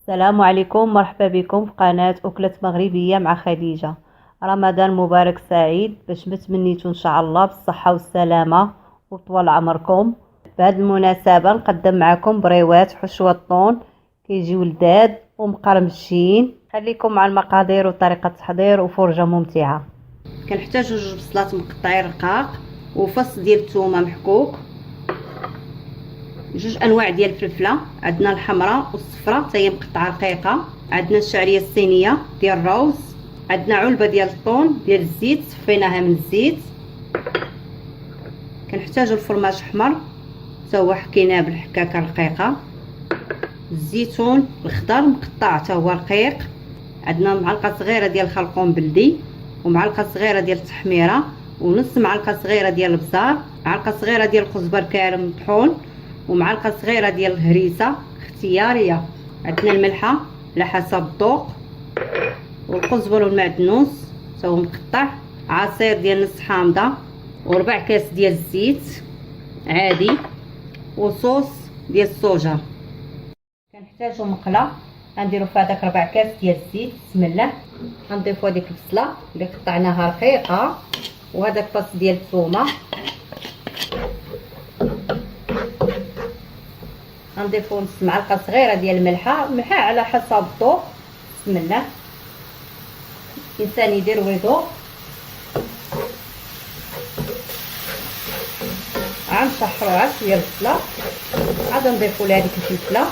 السلام عليكم، مرحبا بكم في قناة أكلة مغربية مع خديجة. رمضان مبارك سعيد باش متمنيتو إن شاء الله بالصحة والسلامة وطول عمركم. بهذه المناسبة نقدم معكم بريوات حشوة الطون، كيجيو لذاذ ومقرمشين. خليكم مع المقادير وطريقة التحضير وفرجة ممتعة. كنحتاجو جوج بصلات مقطعين رقاق وفص ديال الثومة محكوك، جوج انواع ديال الفلفله، عندنا الحمراء والصفراء حتى هي مقطعه رقيقه، عندنا الشعريه الصينيه ديال الروز، عندنا علبه ديال الطون ديال الزيت صفيناها من الزيت. كنحتاجو الفرماج احمر حتى هو حكيناه بالحكاكه رقيقه، الزيتون الخضر مقطع حتى هو رقيق، عندنا معلقه صغيره ديال الخلقوم بلدي ومعلقه صغيره ديال التحميره ونص معلقه صغيره ديال البزار، معلقه صغيره ديال الكزبر كارم مطحون ومعلقه صغيره ديال الهريسه اختياريه، عندنا الملحه على حسب الذوق والقزبر والمعدنوس حتى هو مقطع، عصير ديال نص حامضه وربع كاس ديال الزيت عادي وصوص ديال الصوجا. كنحتاجو مقله غنديرو في هذاك ربع كاس ديال الزيت. بسم الله. غنضيفو هذيك البصله اللي قطعناها رقيقه وهذاك فص ديال الثومه، غنضيفو نص معلقه صغيره ديال الملحه على حسب الذوق. بسم الله. الانسان يدير ويذوق. غنشحروها شويه البصله، عاد نضيفو لها هذيك الفلفله،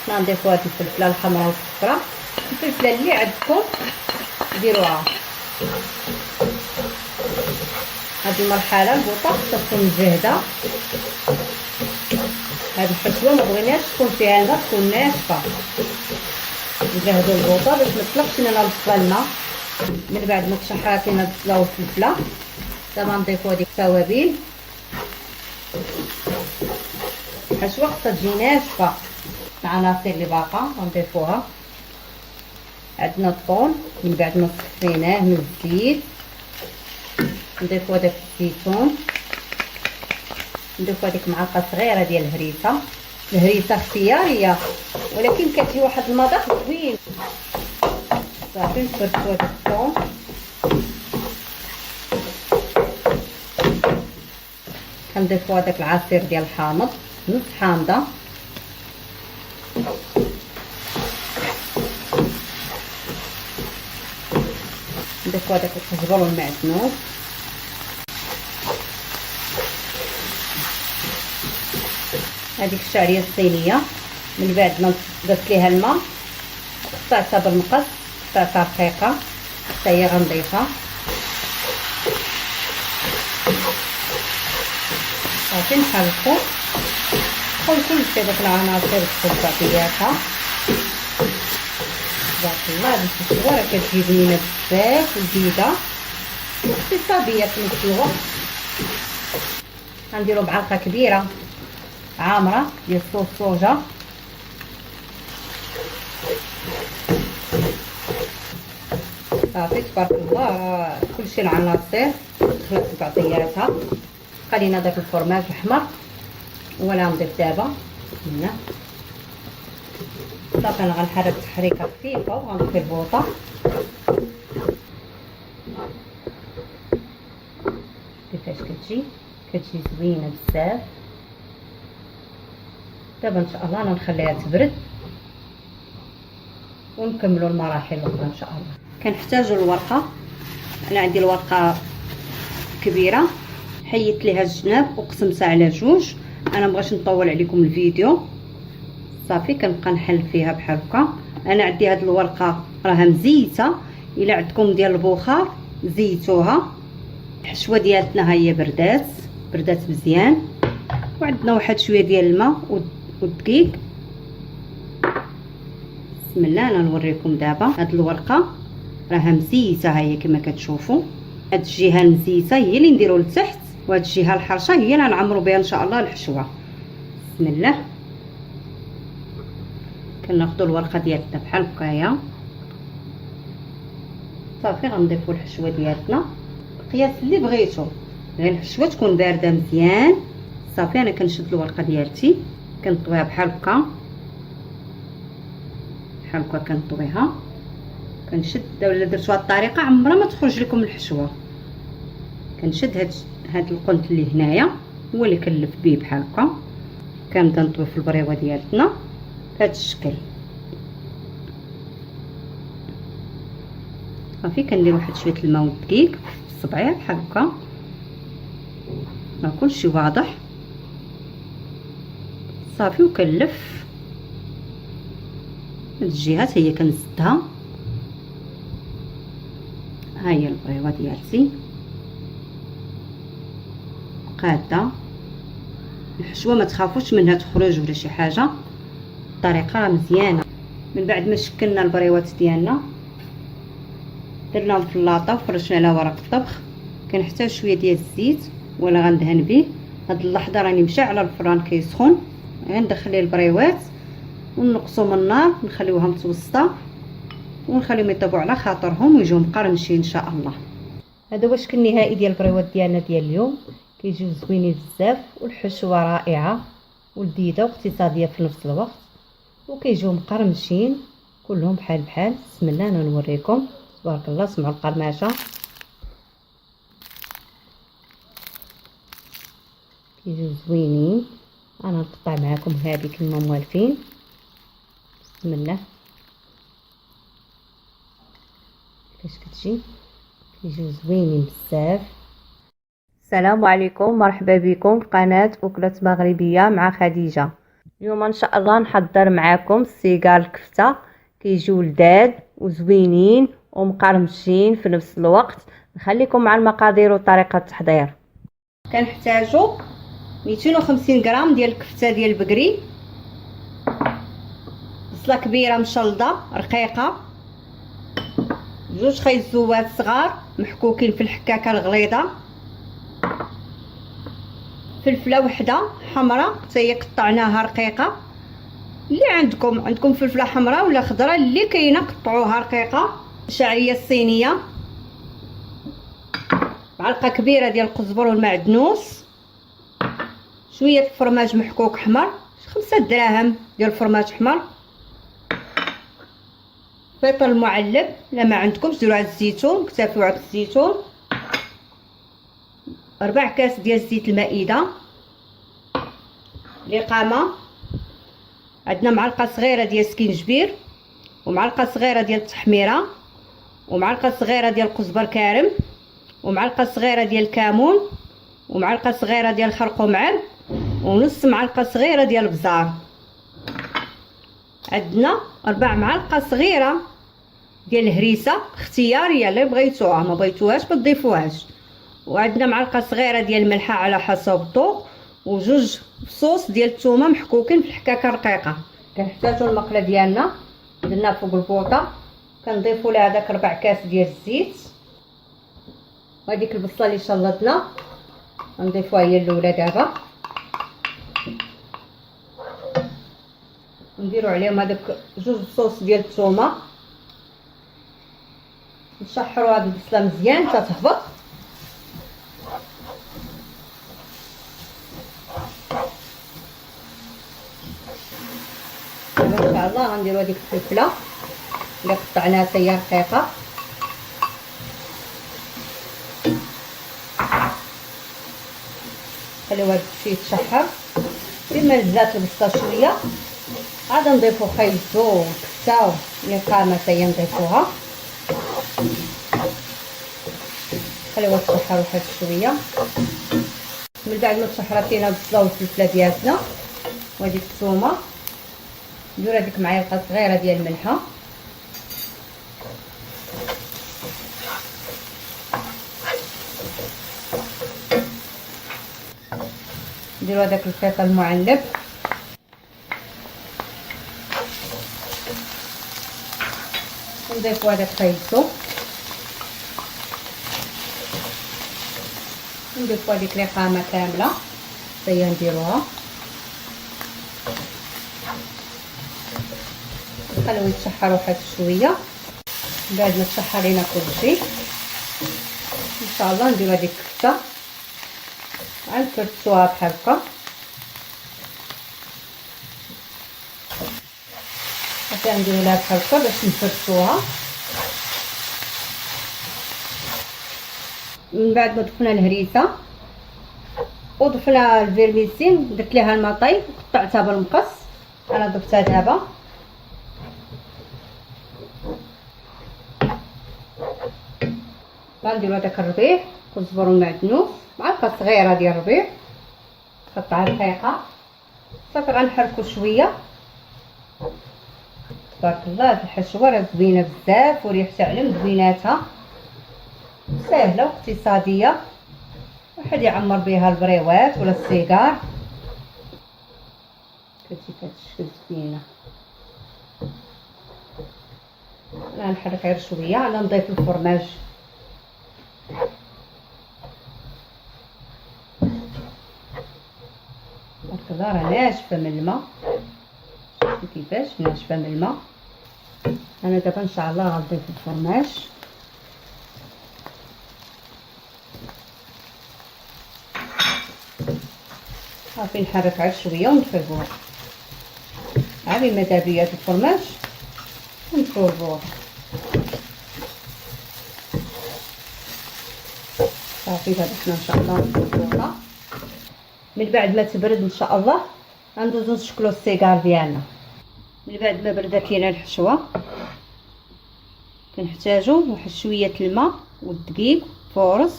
غنضيفو هذه الفلفله الحمراء والصفراء، الفلفله اللي عندكم ديروها. هذه المرحله البوطه تكون مجهده. هذه الحشوه ما بغيناش تكون فيها الماء، تكون ناشفه. نجهدوا البوطه باش ما تطلقش لنا البصله الماء. من بعد ما تشحرات لنا البصله والفلفله دابا نضيفوا هذيك التوابل. الحشوه خصها تجي ناشفه. العناصر اللي باقا غنضيفوها. عندنا الطون من بعد ما صفيناه من الزيت، نضيفو هذاك الزيتون، نضيفو هذيك معلقه صغيره ديال الهريسه اختياريه ولكن كتجي واحد المذاق زوين. صافي نفرشو هذاك الثوم، كنضيفو هذاك العصير ديال الحامض نص حامضه، نضيفو هذاك الكزبر والمعدنوس، هذيك الشعريه الصينيه من بعد ما ضفت ليها الماء قطعتها بالمقص، قطعتها رقيقه حتى هي غنضيفها. صافي نحركو ندخل كلشي هذوك العناصر تدخل بعضياتها. تبارك الله هذه الحشوه راه كتجي زوينه بزاف ولذيذه واقتصاديه في نفس الوقت. غنديرو معلقه كبيره عامره ديال صوص صوجا، صافي تبارك الله كلشي العناصر دخلت بعضياتها. خلينا داك الفرماج الاحمر ولا نضيف دابا. هنا صافي انا غنحرك تحريكه خفيفه وغنطفي البوطه. كيفاش كتجي زوينه بزاف. دابا ان شاء الله انا نخليها تبرد ونكملوا المراحل الاخرى ان شاء الله. كنحتاجوا الورقه، انا عندي الورقه كبيره حيدت ليها الجناب وقسمتها على جوج، انا مبغاش نطول عليكم الفيديو. صافي كنبقى نحل فيها بحال هكا. انا عندي هاد الورقه راها مزيته، الا عندكم ديال البخار زيتوها. الحشوه ديالتنا ها هي بردات مزيان، وعندنا واحد شويه ديال الماء والدقيق. بسم الله. انا نوريكم دابا هاد الورقه راها مزيته، ها هي كما كتشوفوا. هاد الجهه المزيته هي اللي نديرو لتحت، وهاد الجهه الحرشه هي اللي نعمروا بها ان شاء الله الحشوه. بسم الله. كناخذوا الورقه ديالتنا بحال هكايا. صافي غنضيفوا الحشوه ديالتنا القياس اللي بغيتو، غير الحشوه تكون بارده مزيان. صافي انا كنشد الورقه ديالتي كنطويها بحال هكا بحال هكا كنطويها، كنشد. ولا درتو هاد الطريقه عمرها ما تخرج لكم الحشوه. كنشد هاد القنت اللي هنايا هو اللي كنلف به بحال هكا. كنبدا نطوي في البريوه ديالتنا بهذا الشكل. صافي كندير واحد شويه الماء والدقيق في الصبعيه بحال هكا، راه كلشي واضح. صافي وكنلف هاد الجهات هي كنسدها. ها هي البريوه ديالتي قاده. الحشوه ما تخافوش منها تخرج ولا شي حاجه، الطريقه راه مزيانه. من بعد ما شكلنا البريوات ديالنا درناهم في اللاطه وفرشنا على ورق الطبخ. كنحتاج شويه ديال الزيت ولا غندهن به. هاد اللحظه راني مشى على الفران كيسخن، غندخل ليه البريوات ونقصوا من النار، نخليوها متوسطه ونخليهم يطيبوا على خاطرهم ويجيو مقرمشين ان شاء الله. هذا هو الشكل النهائي ديال البريوات ديالنا ديال اليوم. كيجيو زوينين بزاف والحشوه رائعه ولذيذه واقتصاديه في نفس الوقت، وكيجيو مقرمشين كلهم بحال بسم الله. انا نوريكم تبارك الله. سمعوا القرمشه كيجيو زوينين. انا نقطع معكم هذه كما موالفين. بسم الله كيفاش كتجي، كيجيو زوينين بزاف. السلام عليكم، مرحبا بكم في قناه اكلات مغربيه مع خديجه. اليوم ان شاء الله نحضر معكم السيجار الكفته. كيجيو لذاذ وزوينين ومقرمشين في نفس الوقت. نخليكم مع المقادير وطريقه التحضير. كنحتاجو 250 غرام ديال الكفته ديال البقري، بصله كبيره مشلضه رقيقه، جوج خيط زوات صغار محكوكين في الحكاكه الغليظه، فلفله وحده حمراء حتى هي قطعناها رقيقه. اللي عندكم فلفله حمراء ولا خضراء اللي كاينه قطعوها رقيقه. شعريه الصينيه، معلقه كبيره ديال القزبر والمعدنوس، شويه فرماج محكوك حمر 5 دراهم ديال الفرماج حمر، فلفل معلب لا ما عندكمش ديروا عاد الزيتون، اكتفوا عاد الزيتون، 4 كاس ديال زيت المائده، الإقامة عندنا معلقه صغيره ديال سكينجبير، ومعلقه صغيره ديال التحميره، ومعلقه صغيره ديال القزبر كارم، ومعلقه صغيره ديال الكمون، ومعلقه صغيره ديال الخرقوم عرب، ونص معلقه صغيره ديال البزار. عندنا 4 معالق صغيره ديال الهريسه اختياريه، اللي بغيتوها ما بغيتوهاش ما تضيفوهاش. وعندنا معلقه صغيره ديال الملحه على حسب الذوق، وجوج فصوص ديال الثومه محكوكين في الحكاكه رقيقه. كنحتاجوا المقله ديالنا درنا فوق البوطه، كنضيفوا لها داك 4 كاس ديال الزيت، وهذيك البصله اللي شلطنا غنضيفوها هي الاولى دابا، نديروا عليهم هذاك جوج فصوص ديال الثومه، نشحروا هذه البصله مزيان حتى تهبط. ان شاء الله غنديروا هذيك الفلفله اللي قطعناها حتى هي رقيقه، خليو هذا الشيء يتشحر. بما نزلات البصله شويه عاد نضيفوا خيزو وكفته والإقامة حتى هي نضيفوها، خليوها تشحر واحد شويه. من بعد ما تشحرات لينا البصله والفلفله ديالنا وهذيك الثومه، ندير هذيك معلقه صغيره ديال الملحه، نديروا هذاك الفلفل المعلب، نضيفوا هذاك الخيزو، نضيفوا هذيك الإقامة كامله حتى هي نديروها، نخليوه يتشحر واحد شويه. بعد ما تشحر لينا كلشي ان شاء الله نديرو هذيك الكفته، غنكرتسوها بحال هكا، صافي غنديرو لها بحال هكا باش نفرشوها. من بعد ما ضفنا الهريسه وضفنا الفيرميسين، درت ليها الماطي وقطعتها بالمقص. انا ضفتها دابا. غنديرو هذاك الربيع كزبر ومعدنوس، معلقه صغيره ديال الربيع قطعه رقيقه. صافي غنحركو شويه. تبارك الله هاد الحشوه راه زوينه بزاف وريحتها على مزويناتها، سهله واقتصاديه، واحد يعمر بها البريوات ولا السيجار. كتجي بهاد الشكل زوينه. انا نحرك غير شويه. انا نضيف الفرماج. تبارك الله راه ناشفه من الماء. شفتي كيفاش ناشفه من الماء. انا دابا ان شاء الله غنضيف الفرماج. صافي نحرك غير شويه ونفرغوه. عادي ماذا بيا الفرماج ونفرغوه. صافي دابا حنا ان شاء الله نفرغوها. من بعد ما تبرد ان شاء الله غندوزو نشكلو السيجار ديالنا. من بعد ما بردات لينا الحشوه كنحتاجو واحد شويه الماء والدقيق فورص،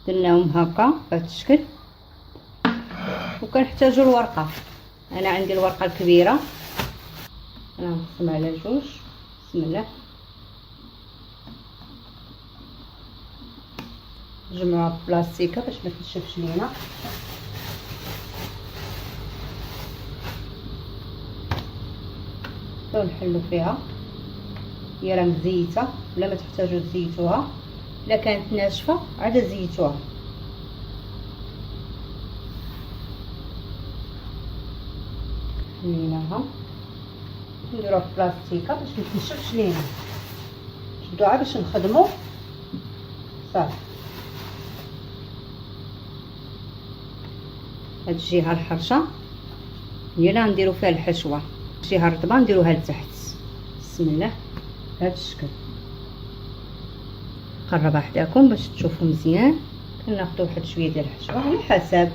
درناهم هكا بهذا الشكل. وكنحتاجو الورقه. انا عندي الورقه الكبيره، انا نقسم على جوج. بسم الله. نجمعوها بلاستيكه باش ما تنشفش لينا. نحلو فيها. هي راه مزيته ولا ما تحتاجو تزيتوها، الا كانت ناشفه عاد زيتوها. خليناها نديروها في بلاستيكه باش ما تنشفش لينا. شدوها باش نخدمو. صافي هاد الجهه الحرشه هي اللي غنديرو فيها الحشوه. الجهه الرطبه نديروها لتحت. بسم الله. بهذا الشكل. قربها حداكم باش تشوفوا مزيان. كناخذوا واحد شويه ديال الحشوه على حسب.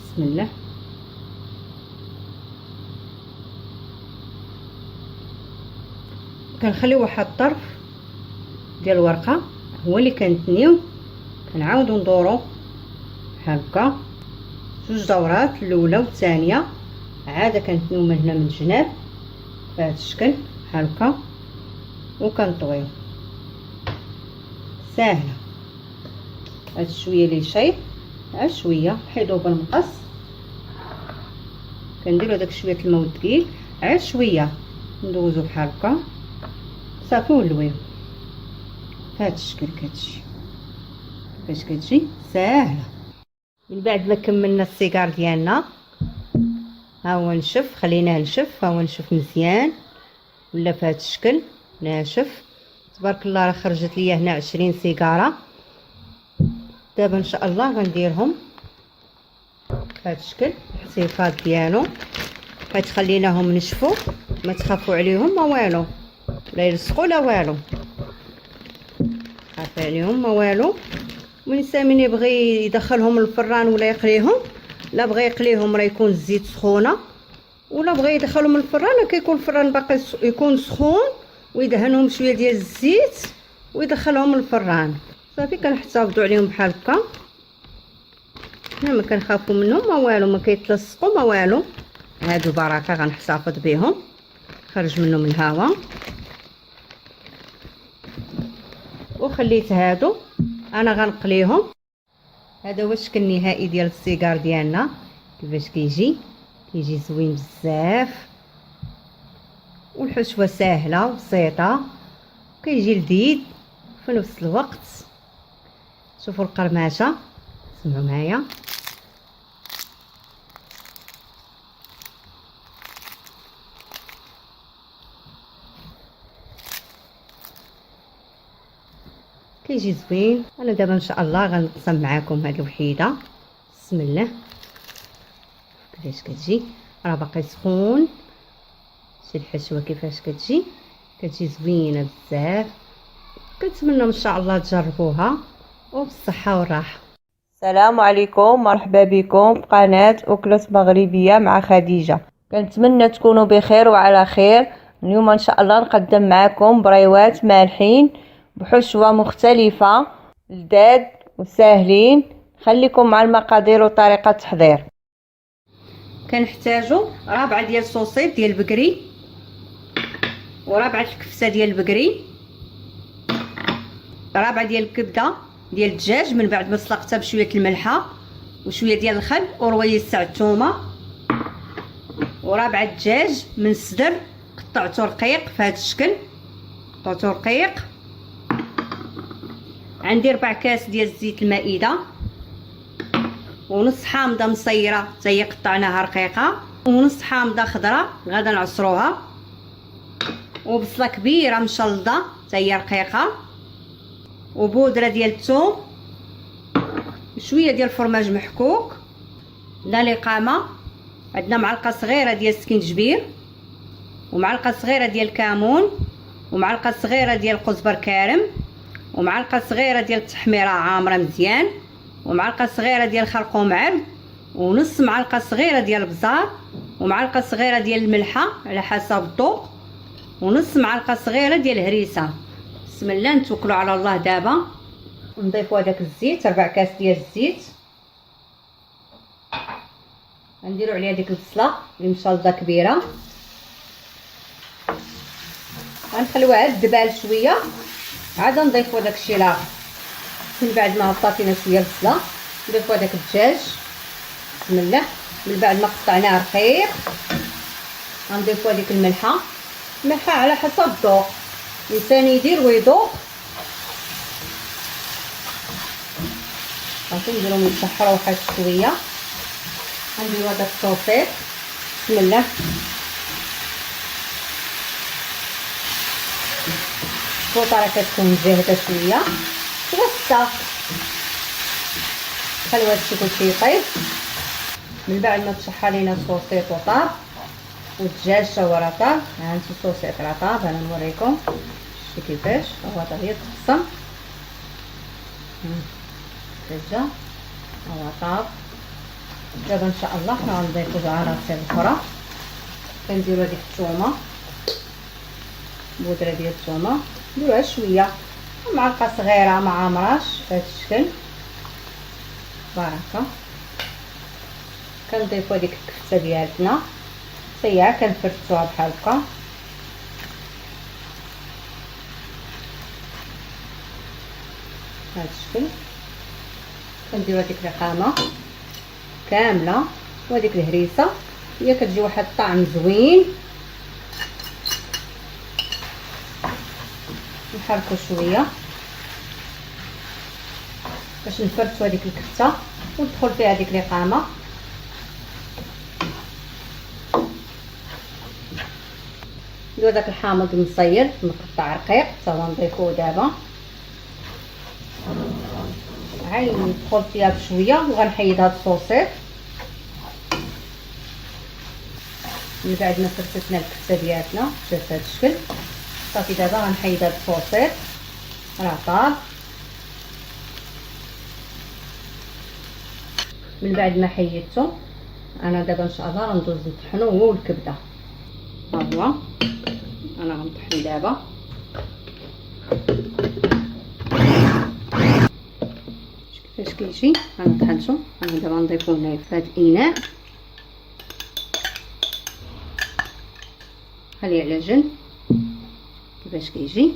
بسم الله. كنخليو واحد الطرف ديال الورقه هو اللي كنتنيو، كنعاودو ندورو بحال هكا جوج دورات، الاولى والثانيه عاده كنتنيو من هنا من الجناب بهذا الشكل بحال هكا وكنطويو. ساهله. هاد شويه لي شايب عاد شويه حيدوه بالمقص. كنديرو داك شويه الماء والدقيق عاد شويه ندوزو بحال هكا صافي ونلويو. بهذا الشكل كتجي. كيفاش كتجي ساهله. من بعد ما كملنا السيجار ديالنا ها هو نشف، خليناه نشف. ها هو نشف مزيان ولا بهذا الشكل ناشف. تبارك الله راه خرجت ليا هنا 20 سيجاره. دابا ان شاء الله غنديرهم بهذا الشكل الحصيفات ديالو. حيت خليناهم نشفوا ما تخافوا عليهم ما والو، لا يلصقوا لا والو. خافوا عليهم ما والو. والانسان من يبغي يدخلهم للفران ولا يقليهم، لا بغى يقليهم راه يكون الزيت سخونه، ولا بغى يدخلهم للفران كيكون الفران باقي يكون سخون ويدهنهم شويه ديال الزيت ويدخلهم للفران. صافي كنحتفظوا عليهم بحال هكا. حنا ما كنخافوا منهم ما والو، ما كيتلصقوا ما والو. هادو بركه غنحتفظ بهم، خرج منهم الهواء. وخليت هادو انا غنقليهم. هذا هو الشكل النهائي ديال السيجار ديالنا. كيفاش كيجي زوين بزاف، والحشوه ساهله وبسيطه، كيجي لذيذ في نفس الوقت. شوفوا القرماشه، سمعوا معايا. كيجي زوين. انا دابا ان شاء الله غنقسم معاكم هذه الوحيده. بسم الله. كيفاش كتجي راه باقي سخون. شتي الحشوه كيفاش كتجي زوينه بزاف. كنتمنى ان شاء الله تجربوها وبالصحه والراحه. السلام عليكم، مرحبا بكم في قناة أكلات مغربية مع خديجة. كنتمنى تكونوا بخير وعلى خير. اليوم ان شاء الله نقدم معكم بريوات مالحين بحشوة مختلفة لذاذ وساهلين. خليكم مع المقادير وطريقة التحضير. كنحتاجو ربعه ديال الصوصيط ديال البقري، وربعه الكفته ديال البقري، ربعه ديال الكبده ديال الدجاج من بعد ما سلقتها بشويه الملحه وشويه ديال الخل ورويس تاع الثومه، وربعه الدجاج من الصدر قطعته رقيق في هذا الشكل، قطعته رقيق. عندي 4 كاس ديال زيت المائده، ونص حامضه مصيره حتى هي قطعناها رقيقه، ونص حامضه خضراء غادا نعصروها، وبصله كبيره مشلضه حتى هي رقيقه، وبودره ديال الثوم، شويه ديال الفرماج محكوك، لا لقامه. عندنا معلقه صغيره ديال السكينجبير، ومعلقه صغيره ديال الكمون، ومعلقه صغيره ديال القزبر كارم، ومعلقه صغيره ديال التحميره عامره مزيان، ومعلقه صغيره ديال الخرقوم عرب، ونص معلقه صغيره ديال البزار، ومعلقه صغيره ديال الملحه على حسب الذوق، ونص معلقه صغيره ديال الهريسه. بسم الله نتوكلوا على الله. دابا نضيفوا هذاك الزيت، 4 كاس ديال الزيت، غنديروا عليها ديك البصله اللي مشلضه كبيره، غنخليوها تدبال شويه، عاد نضيفوا داك الشيء لاخر. من بعد ما طافينا شويه البصله نضيفوا داك الدجاج. بسم الله. من بعد ما قطعناه رقيق غنضيفوا ديك الملحه على حسب الذوق، الانسان يدير ويذوق. غادي نديرو نسحروا واحد شويه، غنديرو هذاك الصوصيط. بسم الله. الفوطه راه كتكون مجهده شويه توسطه، خليو هادشي كلشي يطيب. من بعد ما تشحر لينا الصوصيط وطاب والدجاج تا هو راه طاب، ها انتم الصوصيط راه طاب، انا نوريكم شتي كيفاش هو طاب هي تقسم. الدجاج هو طاب. دابا ان شاء الله حنا غنضيفو العناصر الاخرى. كنديرو هذيك الثومه، بودره ديال الثومه نديروها شويه، معلقه صغيره ما عامراش في هذا الشكل. بركه. كنضيفو هذيك الكفته ديالتنا حتى هي كنفرتوها بحال هكا. هذا الشكل. كنديرو هذيك الرقامه كامله وهذيك الهريسه، هي كتجي واحد الطعم زوين. نحركو شويه باش نفرتو هذيك الكفته وندخل فيها هذيك الرقامه. ندير داك الحامض المصير مقطع رقيق حتى هو نضيفوه دابا، عاد ندخل فيها بشويه وغنحيد هاد الصوصيط. من بعد ما فرتنا الكفته ديالتنا جات بهذا الشكل صافي. دابا غنحيد هاد الصوصيط راه طاب. من بعد ما حيدته انا دابا ان شاء الله غندوز نطحنو هو والكبده. ها هو انا غنطحن دابا. كيفاش كيجي انا طحنته. انا دابا نضيفو هنايا في هاد الاناء، خليه على جنب كيفاش كيجي.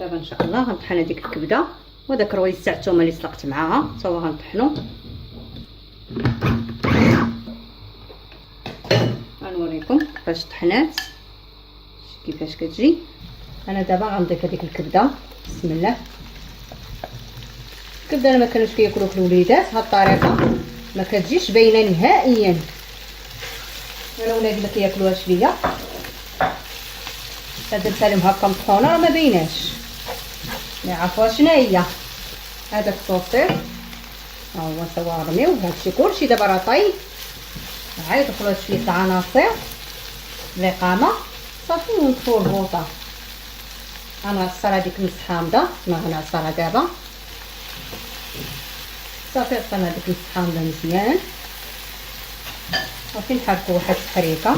دابا ان شاء الله غنطحن هذيك الكبده وداك الرويس تاع الثومه اللي سلقت معاها حتى هو غنطحنو. غنوريكم كيفاش طحنات كيفاش كتجي. انا دابا غنضيف هذيك الكبده. بسم الله. الكبده انا ما كانوش كياكلوها الوليدات هاد الطريقه، ما كتجيش باينه نهائيا. انا ولادي ما كياكلوهاش ليا، درتها لهم هكا مطحونه راه ما بايناش، ما يعرفوها شنو هي. هذاك الصوصيط ها هو سوا رميو. هادشي كلشي دابا راه طايب، عاد دخلوا شويه العناصر الاقامه صافي ونطفو البوطه. غنعصر هذيك النص حامضه، ما غنعصرها دابا. صافي عصرنا هذيك النص حامضه مزيان. صافي نحركو واحد التحريكه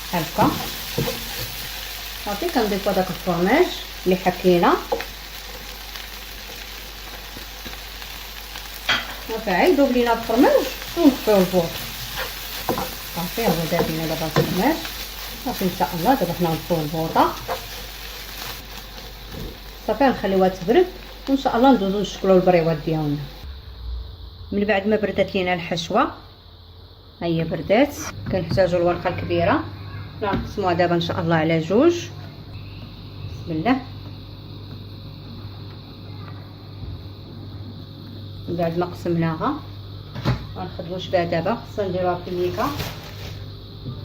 بحال هكا. صافي كنضيفو داك الفرماج اللي حكينا. صافي عاد يذوب لينا الفرماج ونطفيو البوط. صافي هو داب لينا دابا الفرماج. صافي ان شاء الله دابا حنا نطفيو البوطه. صافي نخليوها تبرد وان شاء الله ندوزو نشكلو البريوات ديالنا. من بعد ما بردت لينا الحشوه، ها هي بردات، كنحتاجو الورقه الكبيره. نقسموها دابا ان شاء الله على جوج. بسم الله. من بعد ما قسمناها غنخدمو بها دابا. خصنا نديروها في الميكا.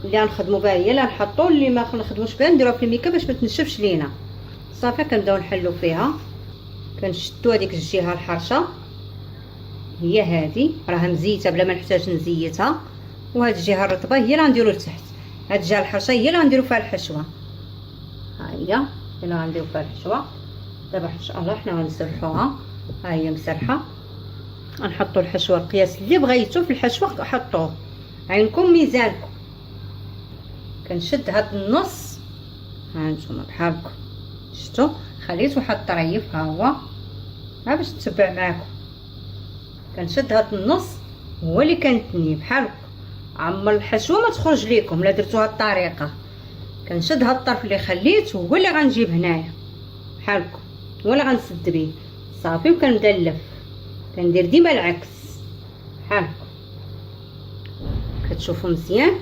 اللي غنخدمو بها هي اللي نحطو، اللي ما نخدموش بها نديروها في الميكا باش ما تنشفش لينا. صافي كنبداو نحلو فيها. كنشدو هذيك الجهه الحرشه هي هذه، راها مزيته بلا ما نحتاج نزيتها. وهاد الجهه الرطبه هي اللي غنديرو لتحت. هاد الجهه الحرشه هي اللي غنديرو فيها الحشوه. ها هي اللي غنديرو فيها الحشوه. دابا ان شاء الله حنا غنسرحوها. ها هي مسرحه. غنحطوا الحشوه القياس اللي بغيتو في الحشوه حطوه، عينكم ميزانكم. كنشد هاد النص، ها نتوما بحال هكا شفتوا، خليت واحد الطريف ها هو، ها باش تتبع معاكم. كنشد هاد النص هو اللي كنتني بحال هكا، عمر الحشوه ما تخرج ليكم الا درتو هاد الطريقه. كنشد هاد الطرف اللي خليت هو اللي غنجيب هنايا بحال هكا، هو اللي غنسد به. صافي وكنبدا نلف، كندير ديما العكس بحال هكا. كتشوفوا مزيان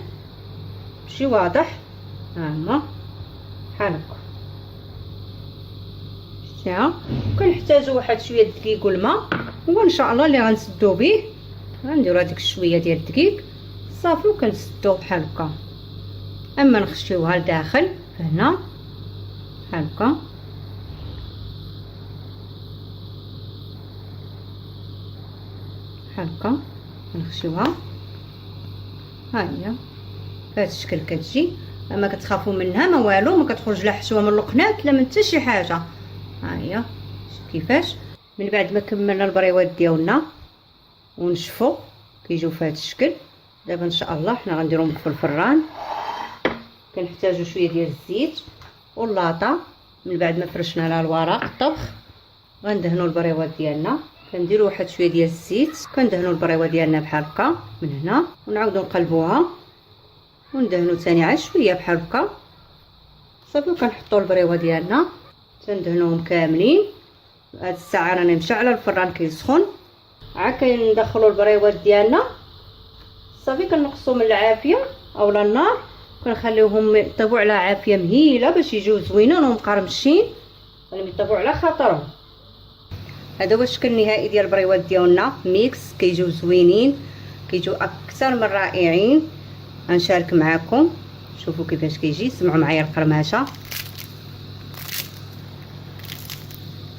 ماشي واضح؟ ها هما بحال هكا شتيها. كنحتاجو واحد شويه دقيق والماء، وان شاء الله اللي غنسدو به غنديرو هذيك شويه ديال الدقيق. صافي وكنسدو بحال هكا. اما نخشيوها لداخل هنا بحال هكا. بحال هكا نخشيوها. ها هي بهذا الشكل كتجي. اما كتخافوا منها ما والو، ما كتخرج لا حشوه من القنات لا من حتى شي حاجه. ها هي كيفاش. من بعد ما كملنا البريوات ديالنا ونشفوا كيجيو في هذا الشكل. دابا ان شاء الله حنا غنديروهم في الفران. كنحتاجو شويه ديال الزيت واللاطه. من بعد ما فرشنا لها الورق الطبخ غندهنوا البريوات ديالنا. كنديروا واحد شويه ديال الزيت، كندهنوا البريوه ديالنا بحال هكا من هنا، ونعاودوا نقلبوها وندهنوا ثاني عاد شويه بحال هكا. صافي وكنحطوا البريوه ديالنا تندهنوهم كاملين. هاد الساعه راني مشعله الفران كيسخن. عاد كندخلوا البريوات ديالنا. صافي كنقصوا من العافيه اولا النار، كنخليوهم يطيبوا على عافيه مهيله باش يجيو زوينين ومقرمشين، يطيبوا على خاطرهم. هذا هو الشكل النهائي ديال البريوات ديالنا، ميكس كيجيو زوينين، كيجيو اكثر من رائعين. غنشارك معكم شوفوا كيفاش كيجي. سمعوا معايا القرمشه،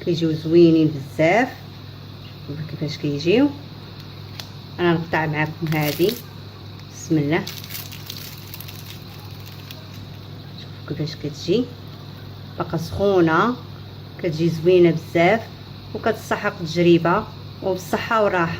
كيجيو زوينين بزاف. شوفوا كيفاش كيجيو. انا نقطع معكم هذه. بسم الله. شوفوا كيفاش كتجي باقا سخونه، كتجي زوينه بزاف وكتستحق التجربه. وبالصحه والراحه.